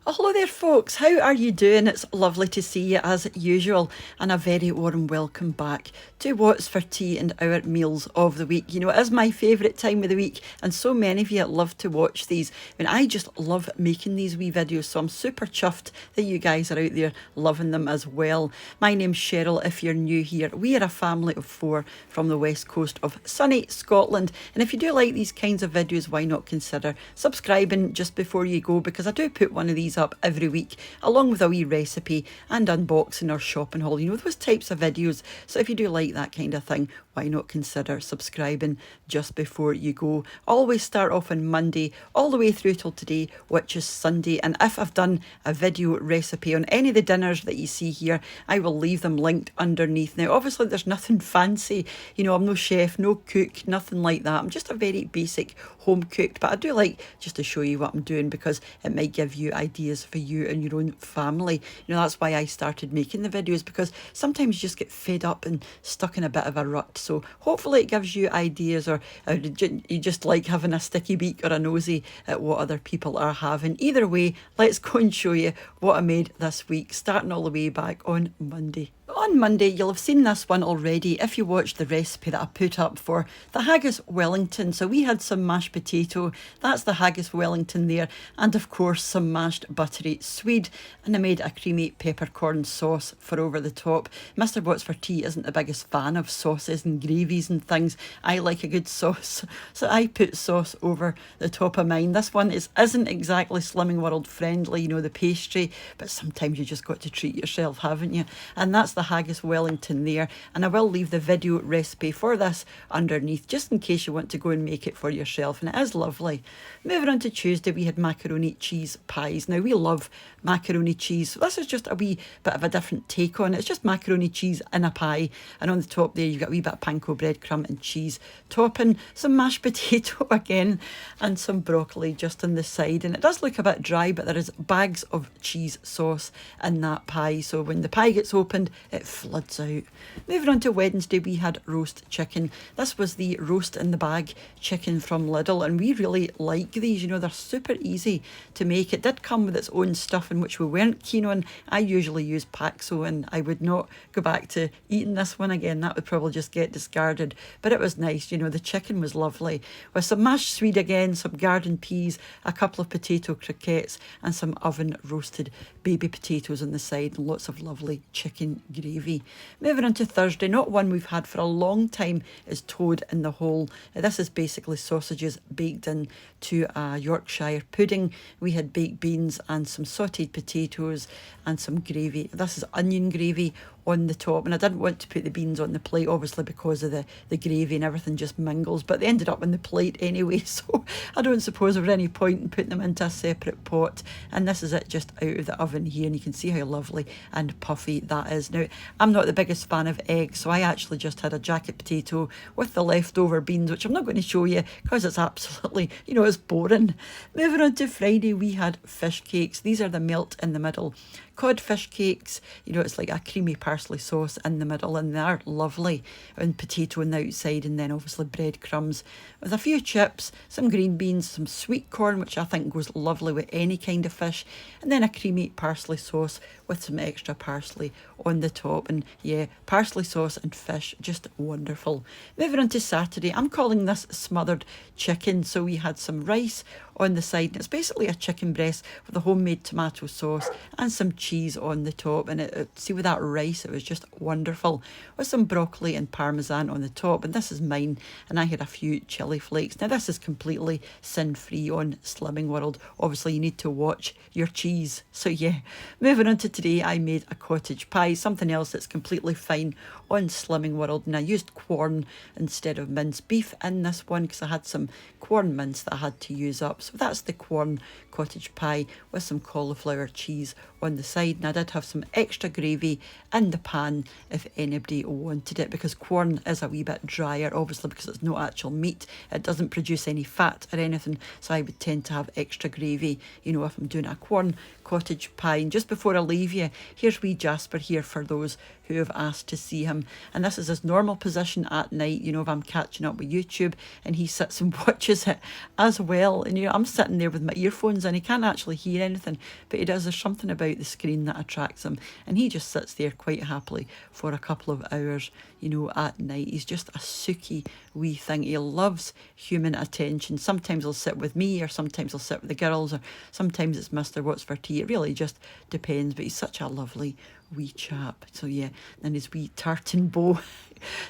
Oh, hello there, folks. How are you doing? It's lovely to see you as usual, and a very warm welcome back to What's for Tea and our meals of the week. You know, it is my favourite time of the week, and so many of you love to watch these. I mean, I just love making these wee videos, so I'm super chuffed that you guys are out there loving them as well. My name's Cheryl, if you're new here. We are a family of 4 from the west coast of sunny Scotland, and if you do like these kinds of videos, why not consider subscribing just before you go, because I do put one of these up every week along with a wee recipe and unboxing or shopping haul, you know, those types of videos. So if you do like that kind of thing, why not consider subscribing just before you go. Always start off on Monday all the way through till today, which is Sunday. And if I've done a video recipe on any of the dinners that you see here, I will leave them linked underneath. Now obviously there's nothing fancy, you know, I'm no chef, no cook, nothing like that. I'm just a very basic home cooked, but I do like just to show you what I'm doing because it might give you ideas for you and your own family. You know, that's why I started making the videos, because sometimes you just get fed up and stuck in a bit of a rut. So hopefully it gives you ideas, or you just like having a sticky beak or a nosy at what other people are having. Either way, let's go and show you what I made this week, starting all the way back on Monday. On Monday, you'll have seen this one already if you watched the recipe that I put up for the Haggis Wellington. So we had some mashed potato, that's the Haggis Wellington there, and of course some mashed buttery swede, and I made a creamy peppercorn sauce for over the top. Mr. What's for Tea isn't the biggest fan of sauces and gravies and things. I like a good sauce, so I put sauce over the top of mine. This one isn't exactly Slimming World friendly, you know, the pastry, but sometimes you just got to treat yourself, haven't you? And that's the Haggis Wellington there, and I will leave the video recipe for this underneath just in case you want to go and make it for yourself, and it is lovely. Moving on to Tuesday, we had macaroni cheese pies. Now we love macaroni cheese, so this is just a wee bit of a different take on it. It's just macaroni cheese in a pie, and on the top there you've got a wee bit of panko breadcrumb and cheese topping, some mashed potato again, and some broccoli just on the side. And it does look a bit dry, but there is bags of cheese sauce in that pie, so when the pie gets opened it floods out. Moving on to Wednesday, we had roast chicken. This was the roast in the bag chicken from Lidl, and we really like these. You know, they're super easy to make. It did come with its own stuffing, which we weren't keen on. I usually use Paxo, and I would not go back to eating this one again. That would probably just get discarded, but it was nice. You know, the chicken was lovely, with some mashed swede again, some garden peas, a couple of potato croquettes, and some oven roasted baby potatoes on the side, and lots of lovely chicken gravy. Moving on to Thursday, not one we've had for a long time, is Toad in the Hole. This is basically sausages baked in to a Yorkshire pudding. We had baked beans and some sautéed potatoes and some gravy. This is onion gravy on the top, and I didn't want to put the beans on the plate obviously because of the gravy and everything just mingles, but they ended up on the plate anyway, so I don't suppose there was any point in putting them into a separate pot. And this is it just out of the oven here, and you can see how lovely and puffy that is. Now I'm not the biggest fan of eggs, so I actually just had a jacket potato with the leftover beans, which I'm not going to show you because it's absolutely, you know, it's boring. Moving on to Friday, we had fish cakes. These are the melt in the middle codfish cakes. You know, it's like a creamy parsley sauce in the middle, and they're lovely, and potato on the outside, and then obviously breadcrumbs with a few chips, some green beans, some sweet corn, which I think goes lovely with any kind of fish, and then a creamy parsley sauce with some extra parsley on the top. And yeah, parsley sauce and fish, just wonderful. Moving on to Saturday, I'm calling this smothered chicken. So we had some rice on the side, and it's basically a chicken breast with a homemade tomato sauce and some cheese on the top. And see, with that rice, it was just wonderful, with some broccoli and parmesan on the top. And this is mine, and I had a few chili flakes. Now this is completely sin-free on Slimming World. Obviously you need to watch your cheese. So yeah, moving on to today, I made a cottage pie, something else that's completely fine on Slimming World, and I used corn instead of minced beef in this one because I had some corn mince that I had to use up. So that's the corn cottage pie with some cauliflower cheese on the side, and I did have some extra gravy in the pan if anybody wanted it, because corn is a wee bit drier obviously because it's no actual meat. It doesn't produce any fat or anything, so I would tend to have extra gravy, you know, if I'm doing a corn cottage pie. And just before I leave you, here's wee Jasper here for those who have asked to see him. And this is his normal position at night, you know, if I'm catching up with YouTube, and he sits and watches it as well. And, you know, I'm sitting there with my earphones and he can't actually hear anything, but he does. There's something about the screen that attracts him, and he just sits there quite happily for a couple of hours, you know, at night. He's just a sooky wee thing. He loves human attention. Sometimes he'll sit with me, or sometimes he'll sit with the girls, or sometimes it's Mr. What's for Tea. It really just depends, but he's such a lovely wee chap. So yeah, and his wee tartan bow.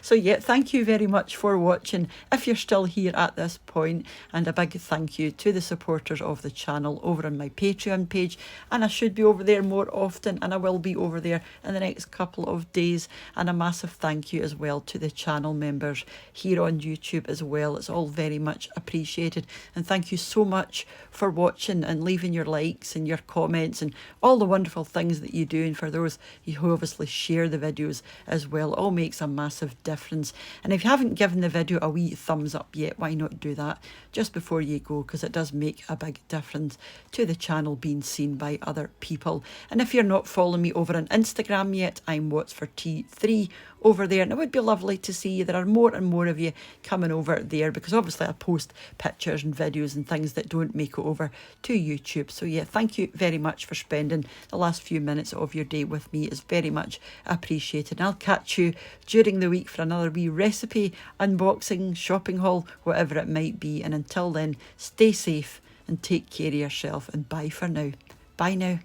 So yeah, thank you very much for watching, if you're still here at this point, and a big thank you to the supporters of the channel over on my Patreon page. And I should be over there more often, and I will be over there in the next couple of days. And a massive thank you as well to the channel members here on YouTube as well. It's all very much appreciated, and thank you so much for watching and leaving your likes and your comments and all the wonderful things that you do. And for those who obviously share the videos as well, it all makes a massive difference. And if you haven't given the video a wee thumbs up yet, why not do that just before you go, because it does make a big difference to the channel being seen by other people. And if you're not following me over on Instagram yet, I'm What's for Tea 3 over there, and it would be lovely to see there are more and more of you coming over there, because obviously I post pictures and videos and things that don't make it over to YouTube. So yeah, thank you very much for spending the last few minutes of your day with me. It's very much appreciated. And I'll catch you during the week for another wee recipe, unboxing, shopping haul, whatever it might be. And until then, stay safe and take care of yourself, and bye for now. Bye now.